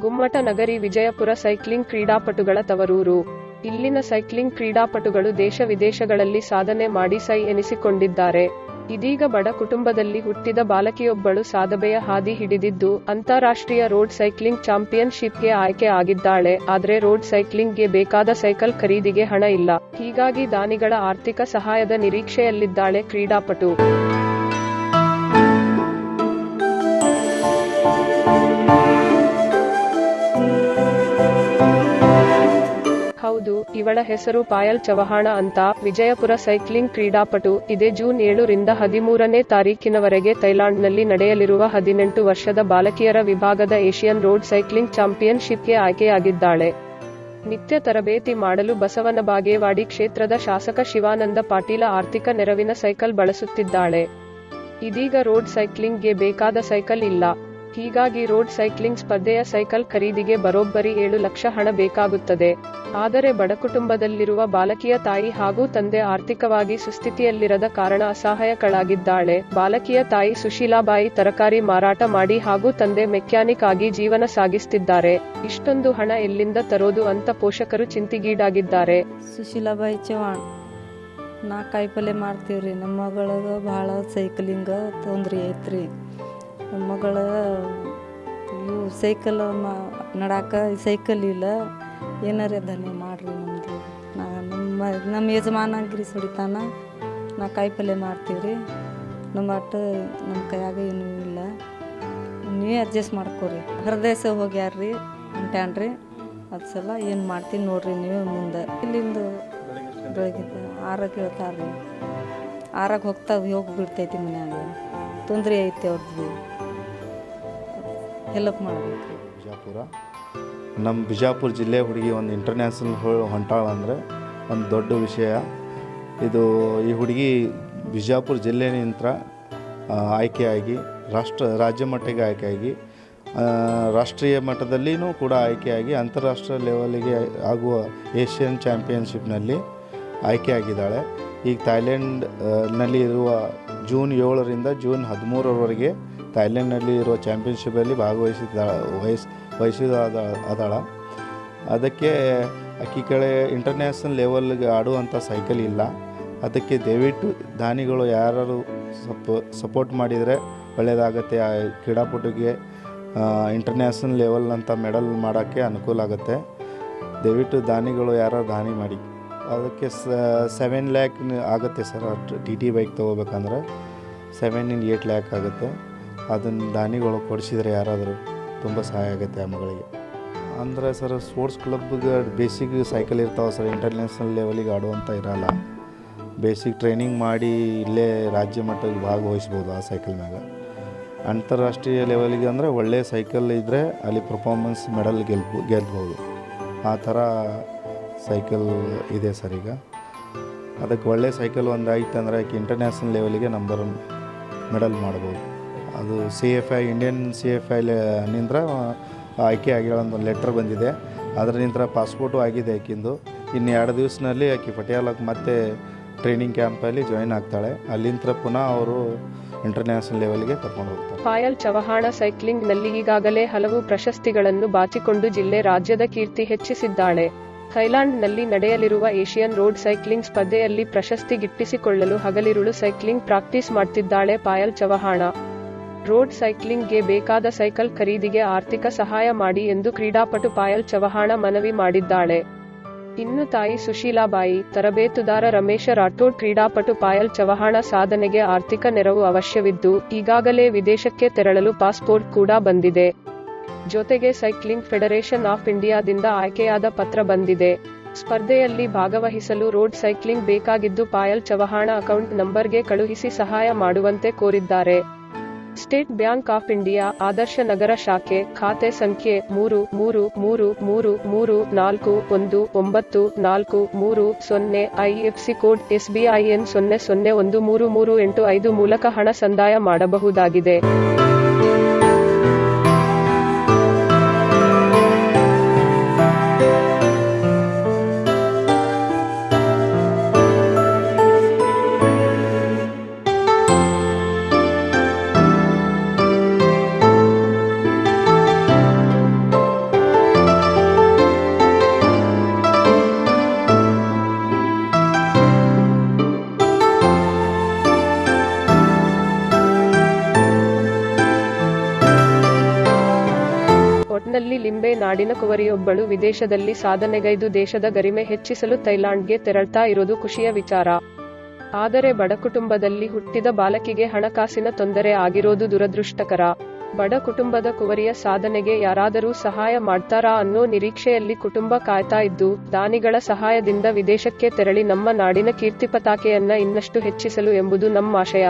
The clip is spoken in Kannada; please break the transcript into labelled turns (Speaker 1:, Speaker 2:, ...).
Speaker 1: ಗುಮ್ಮಟ ನಗರಿ ವಿಜಯಪುರ ಸೈಕ್ಲಿಂಗ್ ಕ್ರೀಡಾಪಟುಗಳ ತವರೂರು. ಇಲ್ಲಿನ ಸೈಕ್ಲಿಂಗ್ ಕ್ರೀಡಾಪಟುಗಳು ದೇಶ ವಿದೇಶಗಳಲ್ಲಿ ಸಾಧನೆ ಮಾಡಿ ಸೈ ಎನಿಸಿಕೊಂಡಿದ್ದಾರೆ. ಇದೀಗ ಬಡ ಕುಟುಂಬದಲ್ಲಿ ಹುಟ್ಟಿದ ಬಾಲಕಿಯೊಬ್ಬಳು ಸಾಧನೆಯ ಹಾದಿ ಹಿಡಿದಿದ್ದು ಅಂತಾರಾಷ್ಟ್ರೀಯ ರೋಡ್ ಸೈಕ್ಲಿಂಗ್ ಚಾಂಪಿಯನ್ಶಿಪ್ಗೆ ಆಯ್ಕೆ ಆಗಿದ್ದಾಳೆ. ಆದ್ರೆ ರೋಡ್ ಸೈಕ್ಲಿಂಗ್ಗೆ ಬೇಕಾದ ಸೈಕಲ್ ಖರೀದಿಗೆ ಹಣ ಇಲ್ಲ. ಹೀಗಾಗಿ ದಾನಿಗಳ ಆರ್ಥಿಕ ಸಹಾಯದ ನಿರೀಕ್ಷೆಯಲ್ಲಿದ್ದಾಳೆ ಕ್ರೀಡಾಪಟು. ಹೌದು, ಇವಳ ಹೆಸರು ಪಾಯಲ್ ಚವಹಾಣ ಅಂತ. ವಿಜಯಪುರ ಸೈಕ್ಲಿಂಗ್ ಕ್ರೀಡಾಪಟು. ಇದೇ ಜೂನ್ 7 ರಿಂದ 13ನೇ ತಾರೀಖಿನವರೆಗೆ ಥೈಲಾಂಡ್ನಲ್ಲಿ ನಡೆಯಲಿರುವ 18 ವರ್ಷದ ಬಾಲಕಿಯರ ವಿಭಾಗದ ಏಷಿಯನ್ ರೋಡ್ ಸೈಕ್ಲಿಂಗ್ ಚಾಂಪಿಯನ್ಶಿಪ್ಗೆ ಆಯ್ಕೆಯಾಗಿದ್ದಾಳೆ. ನಿತ್ಯ ತರಬೇತಿ ಮಾಡಲು ಬಸವನ ಬಾಗೇವಾಡಿ ಕ್ಷೇತ್ರದ ಶಾಸಕ ಶಿವಾನಂದ ಪಾಟೀಲ ಆರ್ಥಿಕ ನೆರವಿನ ಸೈಕಲ್ ಬಳಸುತ್ತಿದ್ದಾಳೆ. ಇದೀಗ ರೋಡ್ ಸೈಕ್ಲಿಂಗ್ಗೆ ಬೇಕಾದ ಸೈಕಲ್ ಇಲ್ಲ. ಹೀಗಾಗಿ ರೋಡ್ ಸೈಕ್ಲಿಂಗ್ ಸ್ಪರ್ಧೆಯ ಸೈಕಲ್ ಖರೀದಿಗೆ ಬರೋಬ್ಬರಿ 7 ಲಕ್ಷ ಹಣ ಬೇಕಾಗುತ್ತದೆ. ಆದರೆ ಬಡ ಕುಟುಂಬದಲ್ಲಿರುವ ಬಾಲಕಿಯ ತಾಯಿ ಹಾಗೂ ತಂದೆ ಆರ್ಥಿಕವಾಗಿ ಸುಸ್ಥಿತಿಯಲ್ಲಿರದ ಕಾರಣ ಅಸಹಾಯಕಳಾಗಿದ್ದಾಳೆ. ಬಾಲಕಿಯ ತಾಯಿ ಸುಶೀಲಾಬಾಯಿ ತರಕಾರಿ ಮಾರಾಟ ಮಾಡಿ ಹಾಗೂ ತಂದೆ ಮೆಕ್ಯಾನಿಕ್ ಆಗಿ ಜೀವನ ಸಾಗಿಸ್ತಿದ್ದಾರೆ. ಇಷ್ಟೊಂದು ಹಣ ಎಲ್ಲಿಂದ ತರೋದು ಅಂತ ಪೋಷಕರು ಚಿಂತೆಗೀಡಾಗಿದ್ದಾರೆ.
Speaker 2: ಸುಶೀಲಾಬಾಯಿ ಚವಾಣ್. ನಾ ಕಾಯಿಪಲ್ಲೆ ಮಾಡ್ತೀವ್ರಿ. ನಮ್ಮ ಮಗಳಿಗೆ ಭಾಳ ಸೈಕಲಿಂಗ ತೊಂದ್ರೆ ಐತ್ರಿ. ನಮ್ಮ ಮಗಳ ಇವು ಸೈಕಲ್ ನಡಾಕ ಸೈಕಲ್ ಇಲ್ಲ. ಏನಾರೇ ಧನ್ಯ ಮಾಡ್ರಿ ನಮ್ಮದು. ನಮ್ಮ ಯಜಮಾನಗಿರಿ ಸುಡಿತಾನ. ನಾ ಕಾಯಿಪಲ್ಲೆ ಮಾಡ್ತೀವ್ರಿ. ನಮ್ಮ ಕೈಯಾಗ ಏನೂ ಇಲ್ಲ. ನೀವೇ ಅಡ್ಜಸ್ಟ್ ಮಾಡ್ಕೊರಿ. ಹೃದಯಸ ಹೋಗ್ಯಾರ್ರಿ ಅಂಟ್ಯಾನ್ರಿ. ಅದು ಸಲ ಏನು ಮಾಡ್ತೀನಿ ನೋಡ್ರಿ ನೀವೇ ಮುಂದೆ. ಇಲ್ಲಿಂದ ಬೆಳಗ್ಗೆ 6ಕ್ಕೆ ಹೇಳ್ತಾರ್ರಿ. 6ಕ್ಕೆ ಹೋಗಿಬಿಡ್ತೈತಿ ಮನ್ಯಾಗ. ತೊಂದರೆ ಐತಿ ಅವ್ರದ್ದು. ಹೆಲ್ಪ್ ಮಾಡಬೇಕು.
Speaker 3: ನಮ್ಮ ಬಿಜಾಪುರ ಜಿಲ್ಲೆ ಹುಡುಗಿ ಒಂದು ಇಂಟರ್ನ್ಯಾಷನಲ್ ಹೊಂಟಾಳ ಅಂದರೆ ಒಂದು ದೊಡ್ಡ ವಿಷಯ ಇದು. ಈ ಹುಡುಗಿ ಬಿಜಾಪುರ ಜಿಲ್ಲೆನಿಂದ ಆಯ್ಕೆಯಾಗಿ ರಾಜ್ಯ ಮಟ್ಟಿಗೆ ಆಯ್ಕೆಯಾಗಿ ರಾಷ್ಟ್ರೀಯ ಮಟ್ಟದಲ್ಲಿಯೂ ಕೂಡ ಆಯ್ಕೆಯಾಗಿ ಅಂತಾರಾಷ್ಟ್ರೀಯ ಲೆವೆಲಿಗೆ ಆಗುವ ಏಷ್ಯನ್ ಚಾಂಪಿಯನ್ಶಿಪ್ನಲ್ಲಿ ಆಯ್ಕೆಯಾಗಿದ್ದಾಳೆ. ಈಗ ಥೈಲ್ಯಾಂಡ್ನಲ್ಲಿ ಇರುವ ಜೂನ್ 7 ರಿಂದ ಜೂನ್ 13ರವರೆಗೆ ಥೈಲ್ಯಾಂಡ್ನಲ್ಲಿ ಇರುವ ಚಾಂಪಿಯನ್ಶಿಪ್ಪಲ್ಲಿ ವಹಿಸಿದಾಳ. ಅದಕ್ಕೆ ಅಕ್ಕಿ ಕಡೆ ಇಂಟರ್ನ್ಯಾಷನಲ್ ಲೆವೆಲ್ಗೆ ಆಡುವಂಥ ಸೈಕಲ್ ಇಲ್ಲ. ಅದಕ್ಕೆ ದಯವಿಟ್ಟು ದಾನಿಗಳು ಯಾರು ಸಪೋರ್ಟ್ ಮಾಡಿದರೆ ಒಳ್ಳೆಯದಾಗತ್ತೆ. ಆ ಕ್ರೀಡಾಪಟುಗೆ ಇಂಟರ್ನ್ಯಾಷನಲ್ ಲೆವೆಲ್ ಅಂತ ಮೆಡಲ್ ಮಾಡೋಕ್ಕೆ ಅನುಕೂಲ ಆಗುತ್ತೆ. ದಯವಿಟ್ಟು ದಾನಿಗಳು ಯಾರು ದಾನಿ ಮಾಡಿ. ಅದಕ್ಕೆ 7 ಲ್ಯಾಕ್ ಆಗುತ್ತೆ ಸರ್. TT ಬೈಕ್ ತೊಗೋಬೇಕಂದ್ರೆ 7-8 ಲ್ಯಾಕ್ ಆಗುತ್ತೆ. ಅದನ್ನು ದಾನಿಗಳು ಕೊಡಿಸಿದರೆ ಯಾರಾದರೂ ತುಂಬ ಸಹಾಯ ಆಗುತ್ತೆ ಆ ಮಗಳಿಗೆ. ಅಂದರೆ ಸರ್ ಸ್ಪೋರ್ಟ್ಸ್ ಕ್ಲಬ್ಗೆ ಬೇಸಿಕ್ ಸೈಕಲ್ ಇರ್ತಾವೆ ಸರ್. ಇಂಟರ್ನ್ಯಾಷನಲ್ ಲೆವೆಲಿಗೆ ಆಡುವಂಥ ಇರೋಲ್ಲ. ಬೇಸಿಕ್ ಟ್ರೈನಿಂಗ್ ಮಾಡಿ ಇಲ್ಲೇ ರಾಜ್ಯ ಮಟ್ಟಕ್ಕೆ ಭಾಗವಹಿಸ್ಬೋದು ಆ ಸೈಕಲ್ ಮ್ಯಾಗ. ಅಂತಾರಾಷ್ಟ್ರೀಯ ಲೆವೆಲಿಗೆ ಅಂದರೆ ಒಳ್ಳೆಯ ಸೈಕಲ್ ಇದ್ದರೆ ಅಲ್ಲಿ ಪರ್ಫಾರ್ಮೆನ್ಸ್ ಮೆಡಲ್ ಗೆಲ್ಬೋದು. ಆ ಥರ ಸೈಕಲ್ ಇದೆ ಸರ್. ಈಗ ಅದಕ್ಕೆ ಒಳ್ಳೆಯ ಸೈಕಲ್ ಒಂದು ಆಯ್ತು ಅಂದರೆ ಆಕೆ ಇಂಟರ್ನ್ಯಾಷನಲ್ ಲೆವೆಲಿಗೆ ನಂಬರ್ 1 ಮೆಡಲ್ ಮಾಡ್ಬೋದು. ಅದು CFI ಇಂಡಿಯನ್ CFI ನಿಂದ ಆಯ್ಕೆ ಆಗಿರೋ ಒಂದು ಲೆಟ್ರ್ ಬಂದಿದೆ. ಅದರಿಂದ ಪಾಸ್ಪೋರ್ಟು ಆಗಿದೆ ಆಕಿಂದು. ಇನ್ನು 2 ದಿವಸದಲ್ಲಿ ಆಕೆ ಪಟಿಯಾಲಕ್ಕೆ ಮತ್ತೆ ಟ್ರೈನಿಂಗ್ ಕ್ಯಾಂಪಲ್ಲಿ ಜಾಯಿನ್ ಆಗ್ತಾಳೆ. ಅಲ್ಲಿಂದ ಪುನಃ ಅವರು ಇಂಟರ್ನ್ಯಾಷನಲ್ ಲೆವೆಲ್ಗೆ ಕರ್ಕೊಂಡು ಹೋಗ್ತಾರೆ.
Speaker 1: ಪಾಯಲ್ ಚವಹಾಣ ಸೈಕ್ಲಿಂಗ್ನಲ್ಲಿ ಈಗಾಗಲೇ ಹಲವು ಪ್ರಶಸ್ತಿಗಳನ್ನು ಬಾಚಿಕೊಂಡು ಜಿಲ್ಲೆ ರಾಜ್ಯದ ಕೀರ್ತಿ ಹೆಚ್ಚಿಸಿದ್ದಾಳೆ. ಥೈಲಾಂಡ್ನಲ್ಲಿ ನಡೆಯಲಿರುವ ಏಷಿಯನ್ ರೋಡ್ ಸೈಕ್ಲಿಂಗ್ ಸ್ಪರ್ಧೆಯಲ್ಲಿ ಪ್ರಶಸ್ತಿ ಗಿಟ್ಟಿಸಿಕೊಳ್ಳಲು ಹಗಲಿರುಳು ಸೈಕ್ಲಿಂಗ್ ಪ್ರಾಕ್ಟೀಸ್ ಮಾಡ್ತಿದ್ದಾಳೆ ಪಾಯಲ್ ಚವಹಾಣ. ರೋಡ್ ಸೈಕ್ಲಿಂಗ್ಗೆ ಬೇಕಾದ ಸೈಕಲ್ ಖರೀದಿಗೆ ಆರ್ಥಿಕ ಸಹಾಯ ಮಾಡಿ ಎಂದು ಕ್ರೀಡಾಪಟು ಪಾಯಲ್ ಚವಹಾಣ ಮನವಿ ಮಾಡಿದ್ದಾಳೆ. ಇನ್ನು ತಾಯಿ ಸುಶೀಲಾಬಾಯಿ, ತರಬೇತುದಾರ ರಮೇಶ ರಾಠೋಡ್ ಕ್ರೀಡಾಪಟು ಪಾಯಲ್ ಚವಹಾಣ ಸಾಧನೆಗೆ ಆರ್ಥಿಕ ನೆರವು ಅವಶ್ಯವಿದ್ದು ಈಗಾಗಲೇ ವಿದೇಶಕ್ಕೆ ತೆರಳಲು ಪಾಸ್ಪೋರ್ಟ್ ಕೂಡ ಬಂದಿದೆ. ಜೊತೆಗೆ ಸೈಕ್ಲಿಂಗ್ ಫೆಡರೇಷನ್ ಆಫ್ ಇಂಡಿಯಾದಿಂದ ಆಯ್ಕೆಯಾದ ಪತ್ರ ಬಂದಿದೆ. ಸ್ಪರ್ಧೆಯಲ್ಲಿ ಭಾಗವಹಿಸಲು ರೋಡ್ ಸೈಕ್ಲಿಂಗ್ ಬೇಕಾಗಿದ್ದು ಪಾಯಲ್ ಚವಹಾಣ ಅಕೌಂಟ್ ನಂಬರ್ಗೆ ಕಳುಹಿಸಿ ಸಹಾಯ ಮಾಡುವಂತೆ ಕೋರಿದ್ದಾರೆ. ಸ್ಟೇಟ್ ಬ್ಯಾಂಕ್ ಆಫ್ ಇಂಡಿಯಾ, ಆದರ್ಶ ನಗರ ಶಾಖೆ, ಖಾತೆ ಸಂಖ್ಯೆ 333334194330, IFSC ಕೋಡ್ SBIN 00133855 ಮೂಲಕ ಹಣ ಸಂದಾಯ ಮಾಡಬಹುದಾಗಿದೆ. ನಲ್ಲಿ ಲಿಂಬೆ ನಾಡಿನ ಕುವರಿಯೊಬ್ಬಳು ವಿದೇಶದಲ್ಲಿ ಸಾಧನೆಗೈದು ದೇಶದ ಗರಿಮೆ ಹೆಚ್ಚಿಸಲು ಥೈಲ್ಯಾಂಡ್ಗೆ ತೆರಳ್ತಾ ಇರೋದು ಖುಷಿಯ ವಿಚಾರ. ಆದರೆ ಬಡ ಕುಟುಂಬದಲ್ಲಿ ಹುಟ್ಟಿದ ಬಾಲಕಿಗೆ ಹಣಕಾಸಿನ ತೊಂದರೆ ಆಗಿರೋದು ದುರದೃಷ್ಟಕರ. ಬಡ ಕುಟುಂಬದ ಕುವರಿಯ ಸಾಧನೆಗೆ ಯಾರಾದರೂ ಸಹಾಯ ಮಾಡ್ತಾರಾ ಅನ್ನೋ ನಿರೀಕ್ಷೆಯಲ್ಲಿ ಕುಟುಂಬ ಕಾಯ್ತಾ ಇದ್ದು, ದಾನಿಗಳ ಸಹಾಯದಿಂದ ವಿದೇಶಕ್ಕೆ ತೆರಳಿ ನಮ್ಮ ನಾಡಿನ ಕೀರ್ತಿ ಪತಾಕೆಯನ್ನ ಇನ್ನಷ್ಟು ಹೆಚ್ಚಿಸಲು ಎಂಬುದು ನಮ್ಮ ಆಶಯ.